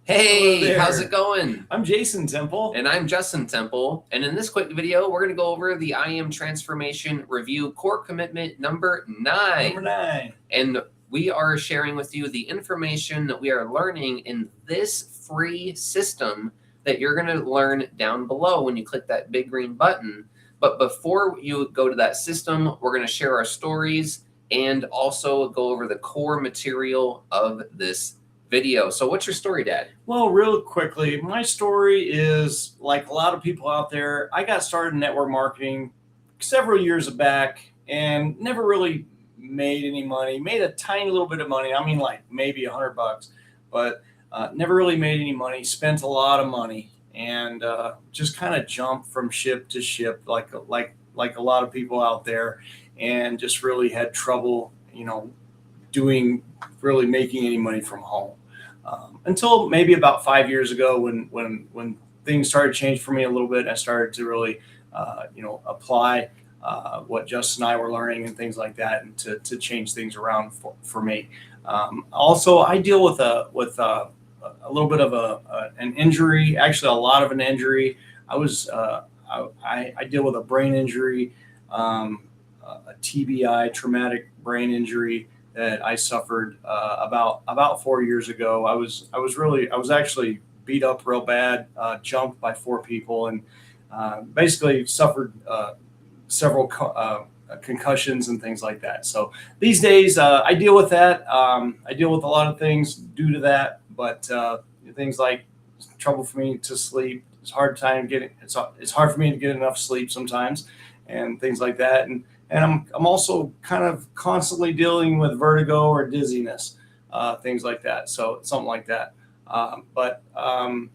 Hey, how's it going? I'm Jason Temple. And I'm Justin Temple. And in this quick video, we're going to go over the I Am Transformation Review Core Commitment number 9. And we are sharing with you the information that we are learning in this free system that you're going to learn down below when you click that big green button. But before you go to that system, we're going to share our stories and also go over the core material of this video. So what's your story, Dad? Well, real quickly, my story is like a lot of people out there. I got started in network marketing several years back and never really made any money. Made a tiny little bit of money. I mean, like maybe $100, but never really made any money. Spent a lot of money and just kind of jumped from ship to ship, like a lot of people out there, and just really had trouble, really making any money from home. Until maybe about 5 years ago when things started to change for me a little bit. I started to really, apply what Justin and I were learning and things like that, and to change things around for me. Also, I deal with a little bit of an injury, actually a lot of an injury. I deal with a brain injury, a TBI, traumatic brain injury, that I suffered about 4 years ago. I was actually beat up real bad, jumped by 4 people, and basically suffered several concussions and things like that. So these days I deal with that. I deal with a lot of things due to that, but things like trouble for me to sleep. It's hard for me to get enough sleep sometimes, and things like that. And I'm also kind of constantly dealing with vertigo or dizziness, things like that. So something like that.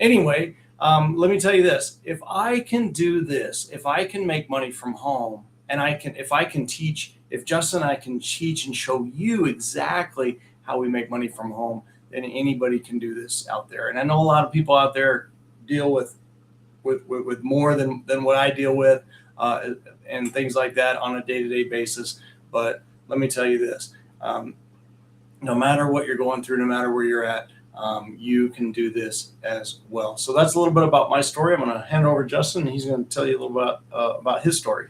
Anyway, let me tell you this: if I can do this, if I can make money from home, and if Justin and I can teach and show you exactly how we make money from home, then anybody can do this out there. And I know a lot of people out there deal with more than what I deal with. And things like that on a day-to-day basis. But let me tell you this, no matter what you're going through, no matter where you're at, you can do this as well. So that's a little bit about my story. I'm going to hand it over to Justin, and he's going to tell you a little bit about his story.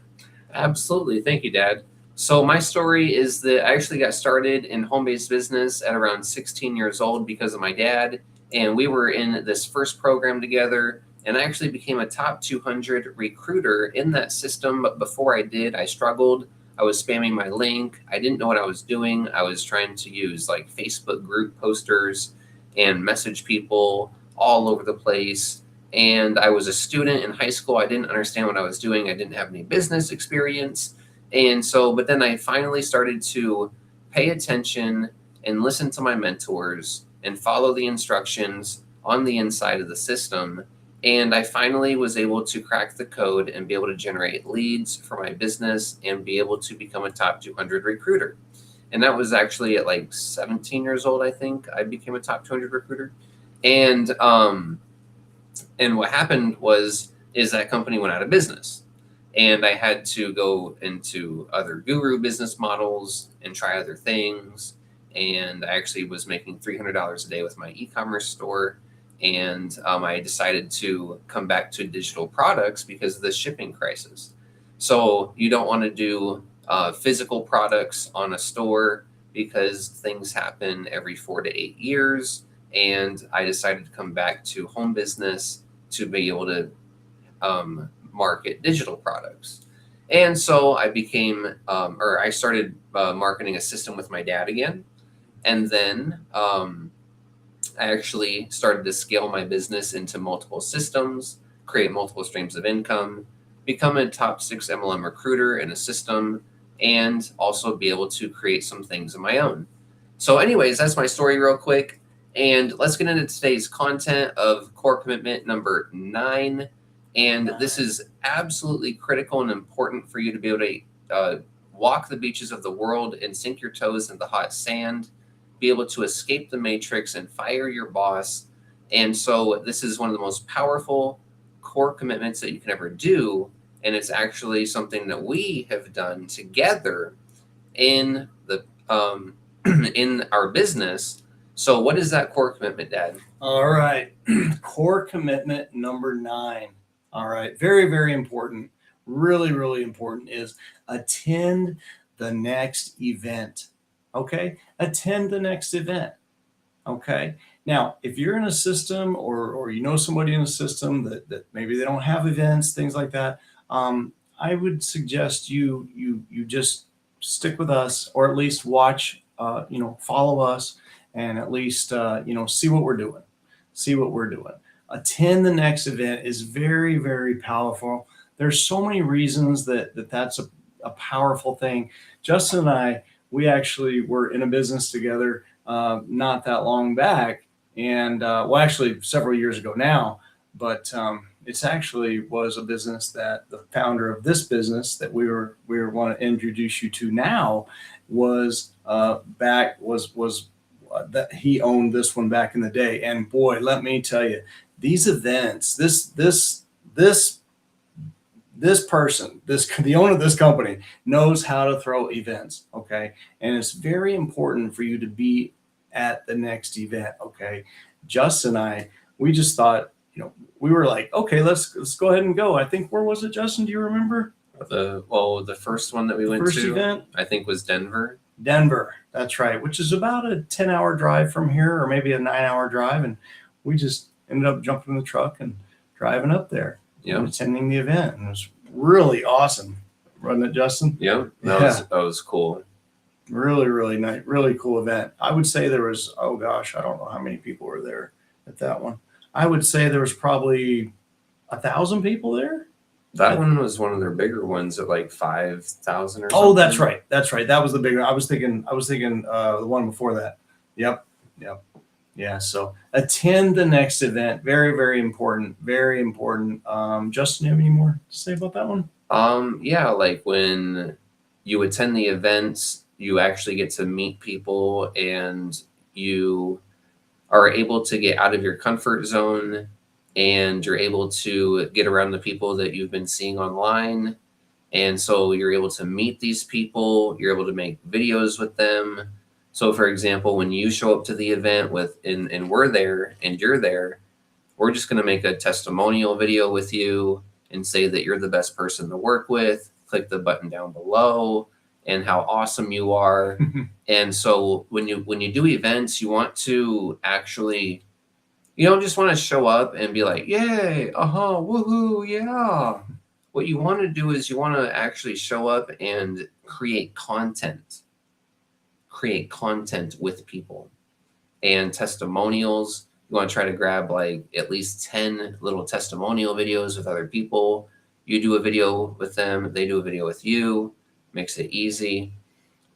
Absolutely. Thank you, Dad. So my story is that I actually got started in home-based business at around 16 years old because of my dad. And we were in this first program together. And I actually became a top 200 recruiter in that system. But before I did, I struggled. I was spamming my link. I didn't know what I was doing. I was trying to use like Facebook group posters and message people all over the place. And I was a student in high school. I didn't understand what I was doing. I didn't have any business experience. But then I finally started to pay attention and listen to my mentors and follow the instructions on the inside of the system. And I finally was able to crack the code and be able to generate leads for my business and be able to become a top 200 recruiter. And that was actually at like 17 years old, I think I became a top 200 recruiter. And what happened is that company went out of business. And I had to go into other guru business models and try other things. And I actually was making $300 a day with my e-commerce store. And I decided to come back to digital products because of the shipping crisis. So you don't want to do physical products on a store because things happen every 4 to 8 years. And I decided to come back to home business to be able to market digital products. And so I I started marketing a system with my dad again. And then I actually started to scale my business into multiple systems, create multiple streams of income, become a top 6 MLM recruiter in a system, and also be able to create some things of my own. So anyways, that's my story real quick. And let's get into today's content of core commitment number 9. And this is absolutely critical and important for you to be able to walk the beaches of the world and sink your toes in the hot sand, be able to escape the matrix and fire your boss. And so this is one of the most powerful core commitments that you can ever do. And it's actually something that we have done together in the in our business So what is that core commitment, Dad? All right. Core commitment number 9. All right. Very, very important. Really, really important is attend the next event. Okay. Attend the next event. Okay. Now, if you're in a system or you know somebody in a system that maybe they don't have events, things like that, I would suggest you just stick with us, or at least watch, follow us, and at least see what we're doing. See what we're doing. Attend the next event is very, very powerful. There's so many reasons that's a powerful thing. Justin and I, we actually were in a business together not that long back, and well, actually several years ago now, but it's actually was a business that the founder of this business that we want to introduce you to now was that he owned this one back in the day. And boy, let me tell you, these events, this person, the owner of this company knows how to throw events. Okay. And it's very important for you to be at the next event. Okay. Justin and I, we just thought, we were like, okay, let's go ahead and go. I think, where was it, Justin? Do you remember? The first one that we went First to, event? I think, was Denver. Denver. That's right. Which is about a 10-hour drive from here, or maybe a 9-hour drive. And we just ended up jumping in the truck and driving up there. And attending the event, and it was really awesome, wasn't it, Justin? Yeah, that was cool. Really, really nice, really cool event. I would say there was, oh gosh, I don't know how many people were there at that one. I would say there was probably 1,000 people there. That one was one of their bigger ones at like 5,000 or something. Oh, that's right. That was the bigger. I was thinking the one before that. Yep. Yeah, so attend the next event. Very, very important. Very important. Justin, you have any more to say about that one? Yeah, like when you attend the events, you actually get to meet people, and you are able to get out of your comfort zone, and you're able to get around the people that you've been seeing online. And so you're able to meet these people, you're able to make videos with them. So, for example, when you show up to the event and we're there and you're there, we're just going to make a testimonial video with you and say that you're the best person to work with. Click the button down below and how awesome you are. And so when you do events, you want to actually, you don't just want to show up and be like, yay, woohoo, yeah. What you want to do is you want to actually show up and create content with people and testimonials. You want to try to grab like at least 10 little testimonial videos with other people. You do a video with them, they do a video with you, makes it easy.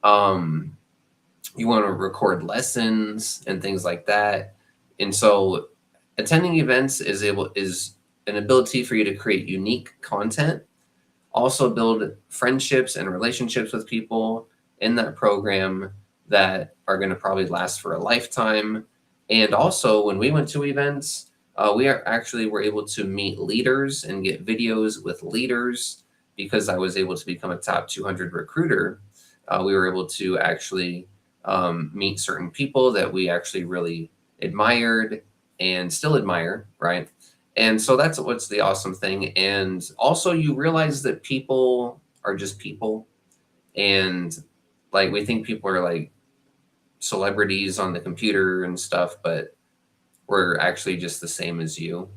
You want to record lessons and things like that. And so attending events is an ability for you to create unique content, also build friendships and relationships with people in that program that are going to probably last for a lifetime. And also, when we went to events, we were able to meet leaders and get videos with leaders. Because I was able to become a top 200 recruiter, we were able to actually meet certain people that we actually really admired and still admire, right? And so that's what's the awesome thing. And also you realize that people are just people. And like, we think people are like celebrities on the computer and stuff, but we're actually just the same as you.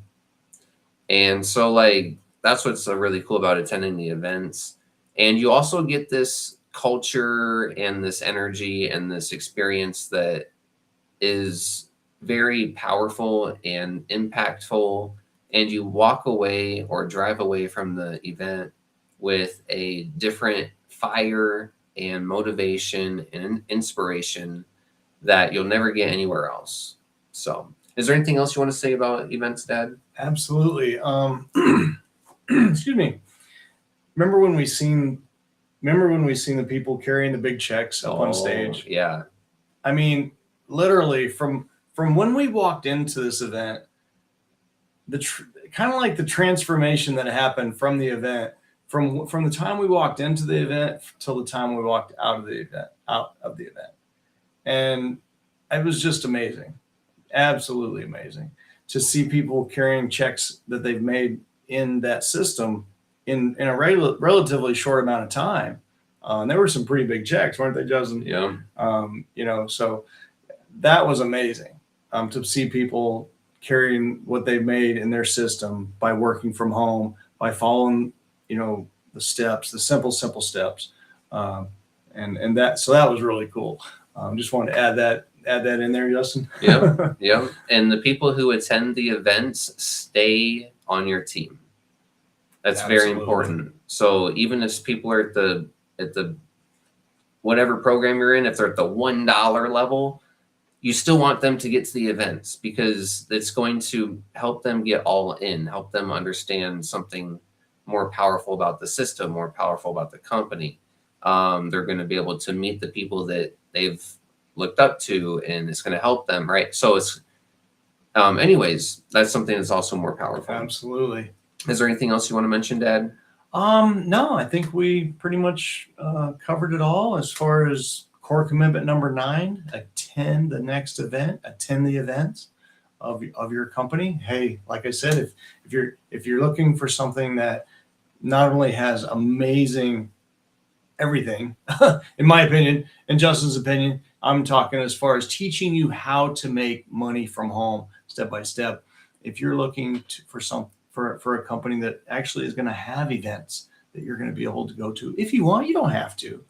And so like, that's what's really cool about attending the events. And you also get this culture and this energy and this experience that is very powerful and impactful. And you walk away or drive away from the event with a different fire and motivation and inspiration that you'll never get anywhere else. So, is there anything else you want to say about events, Dad? Absolutely. Excuse me. Remember when we seen the people carrying the big checks up on stage? Yeah. I mean, literally from when we walked into this event, kind of like the transformation that happened from the event, from the time we walked into the event till the time we walked out of the event. And it was just amazing, absolutely amazing to see people carrying checks that they've made in that system in a relatively short amount of time. And there were some pretty big checks, weren't they, Justin? Yeah. So that was amazing to see people carrying what they've made in their system by working from home, by following, the steps, the simple steps. And that was really cool. Just wanted to add that in there, Justin. Yep. Yep. And the people who attend the events stay on your team. That's very important. So even if people are at the whatever program you're in, if they're at the $1 level, you still want them to get to the events because it's going to help them get all in, help them understand something more powerful about the system, more powerful about the company. They're going to be able to meet the people that they've looked up to, and it's going to help them, right? So it's, anyways, that's something that's also more powerful. Absolutely. Is there anything else you want to mention, Dad? No, I think we pretty much covered it all as far as core commitment number 9, attend the next event, attend the events of your company. Hey, like I said, if you're looking for something that not only has amazing everything, in my opinion, in Justin's opinion, I'm talking as far as teaching you how to make money from home step by step. If you're looking for a company that actually is going to have events that you're going to be able to go to, if you want, you don't have to,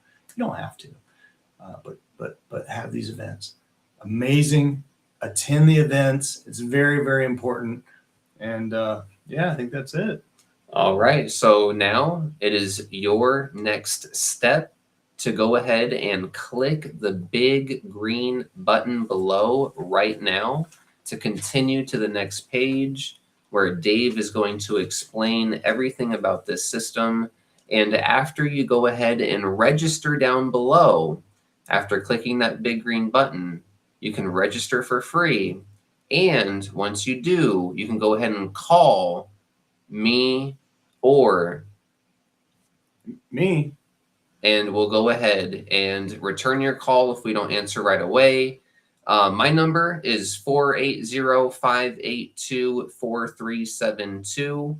but have these events. Amazing. Attend the events. It's very, very important. And I think that's it. All right. So now it is your next step to go ahead and click the big green button below right now to continue to the next page where Dave is going to explain everything about this system. And after you go ahead and register down below, after clicking that big green button, you can register for free. And once you do, you can go ahead and call me or me, and we'll go ahead and return your call if we don't answer right away. My number is 480-582-4372.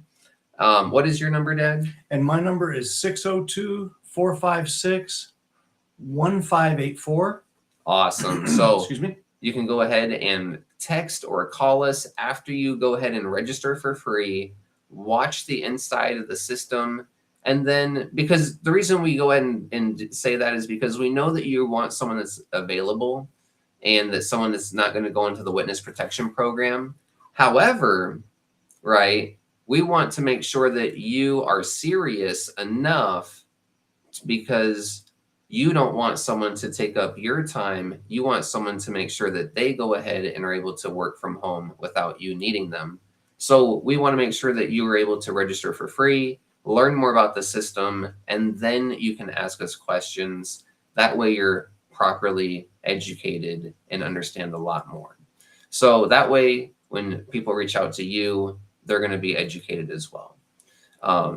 What is your number, Dad? And my number is 602-456-1584. Awesome. So excuse me. You can go ahead and text or call us after you go ahead and register for free, watch the inside of the system. And then, because the reason we go ahead and say that is because we know that you want someone that's available and that someone that's not going to go into the witness protection program. However, right, we want to make sure that you are serious enough because you don't want someone to take up your time. You want someone to make sure that they go ahead and are able to work from home without you needing them. So we want to make sure that you are able to register for free, learn more about the system, and then you can ask us questions. That way you're properly educated and understand a lot more. So that way, when people reach out to you, they're going to be educated as well.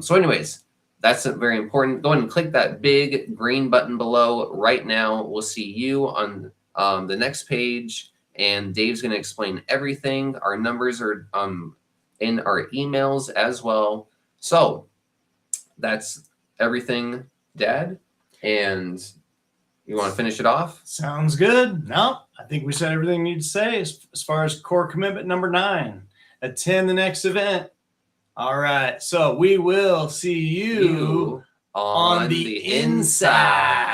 So anyways, that's very important. Go ahead and click that big green button below right now. We'll see you on the next page, and Dave's going to explain everything. Our numbers are in our emails as well. So that's everything, Dad. And you want to finish it off? Sounds good. No, I think we said everything we need to say as far as core commitment number 9. Attend the next event. All right. So we will see you on the inside.